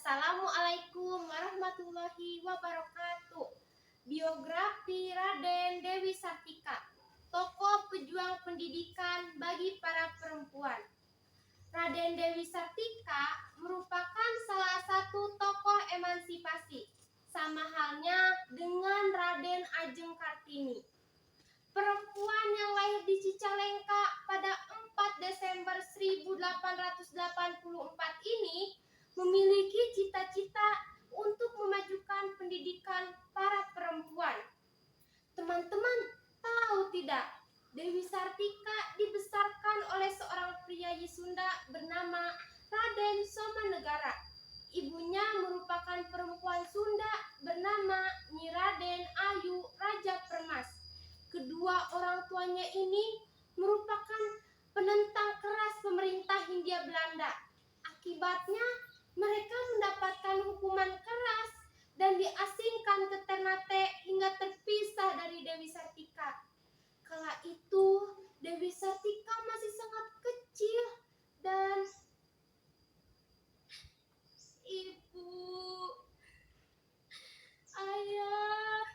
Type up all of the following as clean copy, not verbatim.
Assalamualaikum warahmatullahi wabarakatuh. Biografi Raden Dewi Sartika, tokoh pejuang pendidikan bagi para perempuan. Raden Dewi Sartika merupakan salah satu tokoh emansipasi, sama halnya dengan Raden Ajeng Kartini. Perempuan yang lahir di Cicalengka pada 4 Desember 1884 ini memiliki cita-cita untuk memajukan pendidikan para perempuan. Teman-teman tahu tidak, Dewi Sartika dibesarkan oleh seorang priyayi Sunda bernama Raden Somanegara. Ibunya merupakan perempuan Sunda bernama Nyi Raden Ayu Raja Permas. Kedua orang tuanya ini merupakan penentang keras pemerintah Hindia Belanda. Akibatnya mereka mendapatkan hukuman keras dan diasingkan ke Ternate hingga terpisah dari Dewi Sartika. Kala itu Dewi Sartika masih sangat kecil dan ibu, ayah,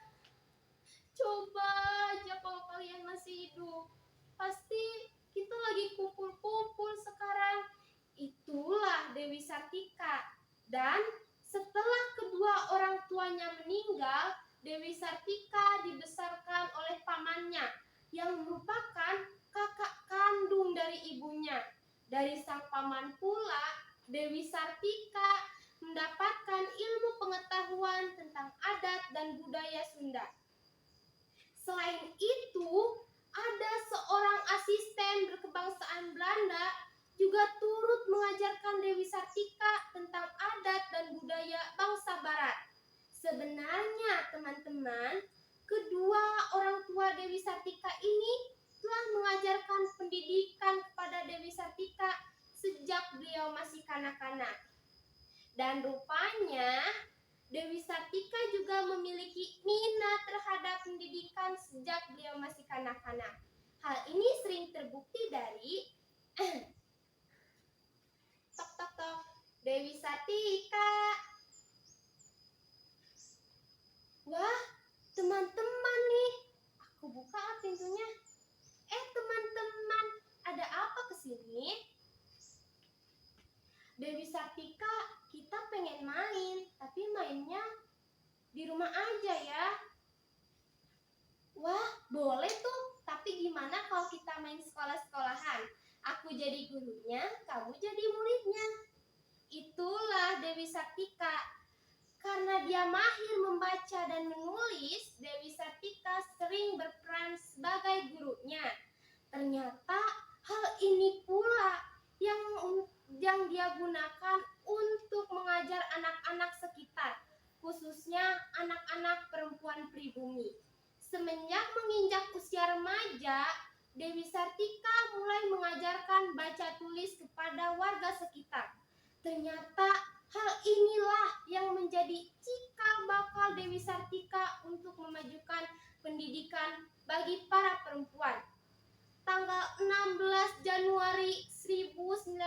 coba aja kalau kalian masih hidup. Pasti kita lagi kumpul-kumpul sekarang. Itulah Dewi Sartika. Dan setelah kedua orang tuanya meninggal, Dewi Sartika dibesarkan oleh pamannya yang merupakan kakak kandung dari ibunya. Dari sang paman pula, Dewi Sartika mendapatkan ilmu pengetahuan tentang adat dan budaya Sunda. Selain itu, ada seorang asisten berkebangsaan Belanda juga turut mengajarkan Dewi Sartika tentang adat dan budaya bangsa Barat. Sebenarnya, teman-teman, kedua orang tua Dewi Sartika ini telah mengajarkan pendidikan kepada Dewi Sartika sejak beliau masih kanak-kanak. Dan rupanya Dewi Sartika juga memiliki minat terhadap pendidikan sejak beliau masih kanak-kanak. Hal ini sering terbukti dari tok, Dewi Sartika. Wah, teman-teman nih, aku buka pintunya. Teman-teman, ada apa kesini? Dewi Sartika, kita pengen main, tapi mainnya di rumah aja ya. Wah, boleh tuh, tapi gimana kalau kita main sekolah-sekolahan? Aku jadi gurunya, kamu jadi muridnya. Itulah Dewi Sartika. Karena dia mahir membaca dan menulis, Dewi Sartika sering berperan sebagai gurunya. Ternyata hal ini pula yang dia gunakan untuk mengajar anak-anak sekitar, khususnya anak-anak perempuan pribumi. Semenjak menginjak usia remaja, Dewi Sartika mulai mengajarkan baca tulis kepada warga sekitar. Ternyata hal inilah yang menjadi cikal bakal Dewi Sartika untuk memajukan pendidikan bagi para perempuan. Tanggal 16 Januari 1904,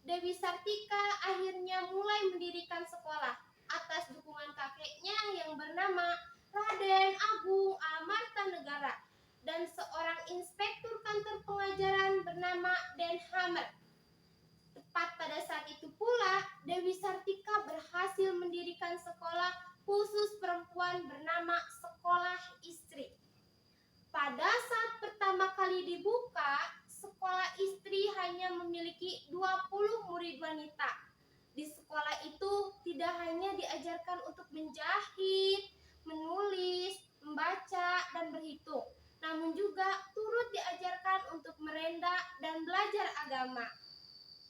Dewi Sartika akhirnya mulai mendirikan sekolah atas dukungan kakeknya yang bernama Raden Agung Amartanegara dan seorang inspektur kantor pengajaran bernama Den Hamer. Tepat pada saat itu pula, Dewi Sartika berhasil mendirikan sekolah khusus perempuan bernama Sekolah Istri. Pada saat pertama kali dibuka, sekolah istri hanya memiliki 20 murid wanita. Di sekolah itu tidak hanya diajarkan untuk menjahit, menulis, membaca, dan berhitung, namun juga turut diajarkan untuk merenda dan belajar agama.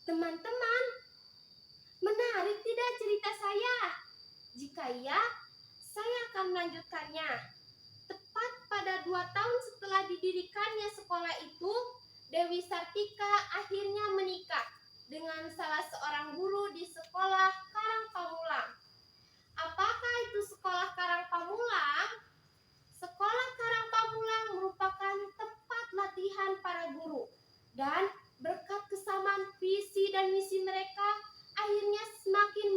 Teman-teman, menarik tidak cerita saya? Jika ya, saya akan melanjutkannya. Tepat pada 2 tahun setelah didirikannya sekolah itu, Dewi Sartika akhirnya menikah dengan salah seorang guru di sekolah Karang Pamulang. Apakah itu sekolah Karang Pamulang? Sekolah Karang Pamulang merupakan tempat latihan para guru, dan berkat kesamaan visi dan misi mereka, akhirnya semakin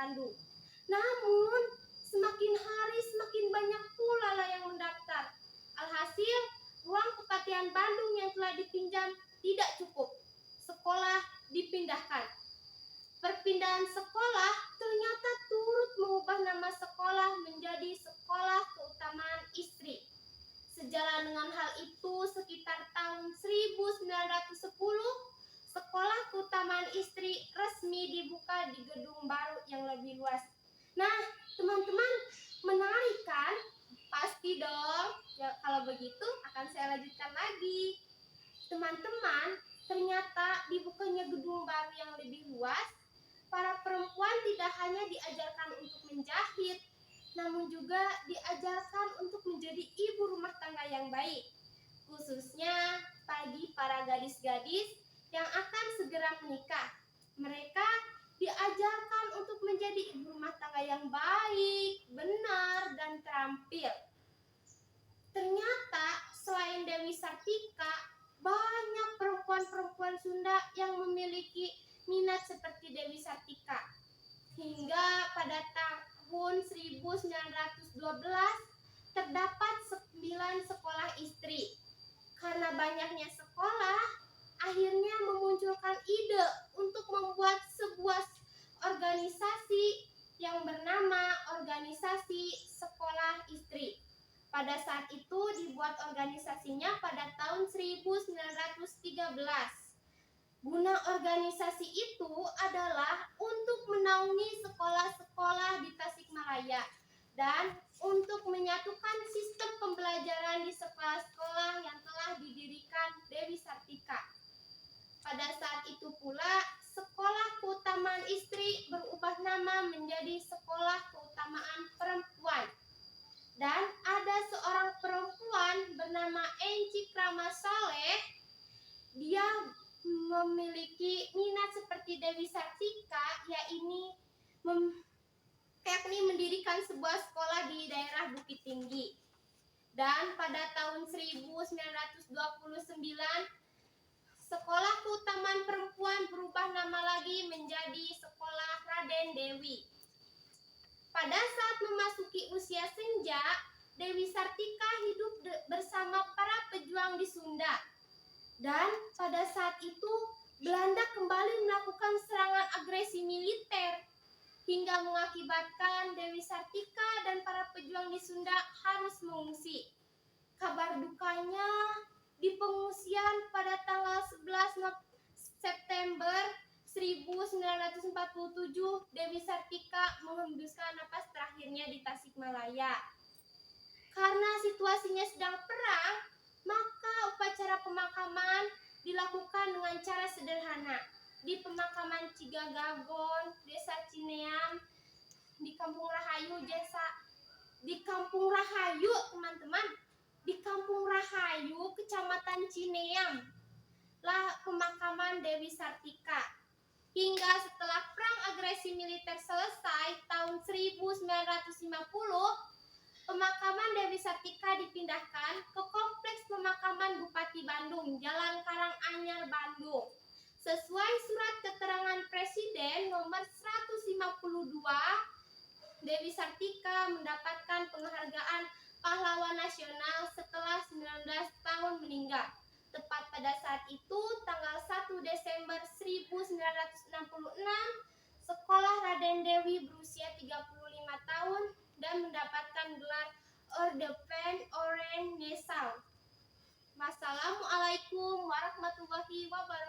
Bandung. Namun, semakin hari semakin banyak pula lah yang mendaftar. Alhasil, ruang kepatihan Bandung yang telah dipinjam tidak cukup. Sekolah dipindahkan. Perpindahan sekolah ternyata turut mengubah nama sekolah menjadi Sekolah Keutamaan Istri. Sejalan dengan hal itu, sekitar tahun 1910, Sekolah Keutamaan Istri resmi dibuka di gedung baru yang lebih luas. Nah, teman-teman, menarik kan? Pasti dong. Ya, kalau begitu akan saya lanjutkan lagi. Teman-teman, ternyata dibukanya gedung baru yang lebih luas, para perempuan tidak hanya diajarkan untuk menjahit, namun juga diajarkan untuk menjadi ibu rumah tangga yang baik. Khususnya bagi para gadis-gadis yang akan segera menikah. Mereka diajarkan untuk menjadi ibu rumah tangga yang baik, benar, dan terampil. Ternyata selain Dewi Sartika, banyak perempuan-perempuan Sunda yang memiliki minat seperti Dewi Sartika. Hingga pada tahun 1912 terdapat 9 sekolah istri. Karena banyaknya sekolah, akhirnya memunculkan ide untuk membuat sebuah organisasi yang bernama Organisasi Sekolah Istri. Pada saat itu dibuat organisasinya pada tahun 1913. Guna organisasi itu adalah untuk menaungi sekolah-sekolah di Tasikmalaya dan untuk menyatukan sistem pembelajaran di sekolah-sekolah yang telah didirikan Dewi Sartika. Pada saat itu pula, Sekolah Keutamaan Istri berubah nama menjadi Sekolah Keutamaan Perempuan. Dan ada seorang perempuan bernama Enci Kramasaleh. Dia memiliki minat seperti Dewi Sartika, yakni mendirikan sebuah sekolah di daerah Bukit Tinggi. Dan pada tahun 1929, Sekolah Keutamaan Perempuan berubah nama lagi menjadi Sekolah Raden Dewi. Pada saat memasuki usia senja, Dewi Sartika hidup bersama para pejuang di Sunda. Dan pada saat itu, Belanda kembali melakukan serangan agresi militer hingga mengakibatkan Dewi Sartika dan para pejuang di Sunda harus mengungsi. Kabar dukanya, di pengungsian pada tanggal 11 September 1947, Dewi Sartika menghembuskan napas terakhirnya di Tasikmalaya. Karena situasinya sedang perang, maka upacara pemakaman dilakukan dengan cara sederhana. Di pemakaman Cigagagon, Desa Cineam, di Kampung Rahayu, teman-teman, di Kampung Rahayu, Kecamatan Cineam, lah pemakaman Dewi Sartika. Hingga setelah perang agresi militer selesai tahun 1950, pemakaman Dewi Sartika dipindahkan ke Kompleks Pemakaman Bupati Bandung, Jalan Karanganyar, Bandung. Sesuai surat keterangan Presiden nomor 152, Dewi Sartika mendapatkan penghargaan Pahlawan Nasional setelah 19 tahun meninggal. Tepat pada saat itu, tanggal 1 Desember 1966, Sekolah Raden Dewi berusia 35 tahun dan mendapatkan gelar Orde Oranye Nassau. Wassalamualaikum warahmatullahi wabarakatuh.